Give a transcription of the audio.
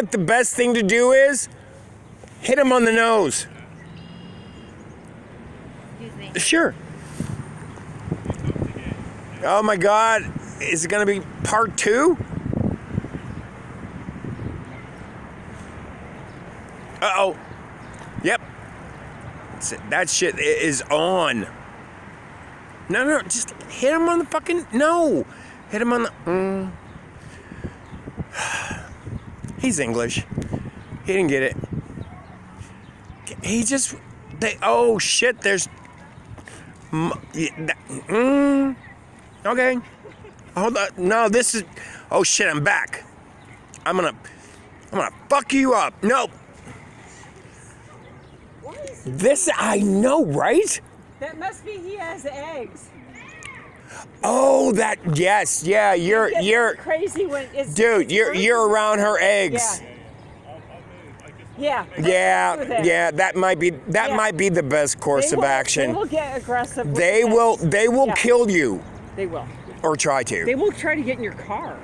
what the best thing to do is? Hit him on the nose. Excuse me. Sure. Oh my God. Is it going to be part 2? Uh-oh. Yep. That shit is on. No, just hit him on the fucking... No. Hit him on the... He's English. He didn't get it. He just... oh, shit, there's... Okay. Hold on. No, this is... Oh, shit, I'm back. I'm gonna fuck you up. No. This, I know, right? That must be he has eggs. Oh, that, yes, yeah, you're crazy when it's... dude, you're around her eggs. Yeah. Yeah, that might be the best course of action. They will get aggressive. They will kill you They will. or try to. They will try to get in your car.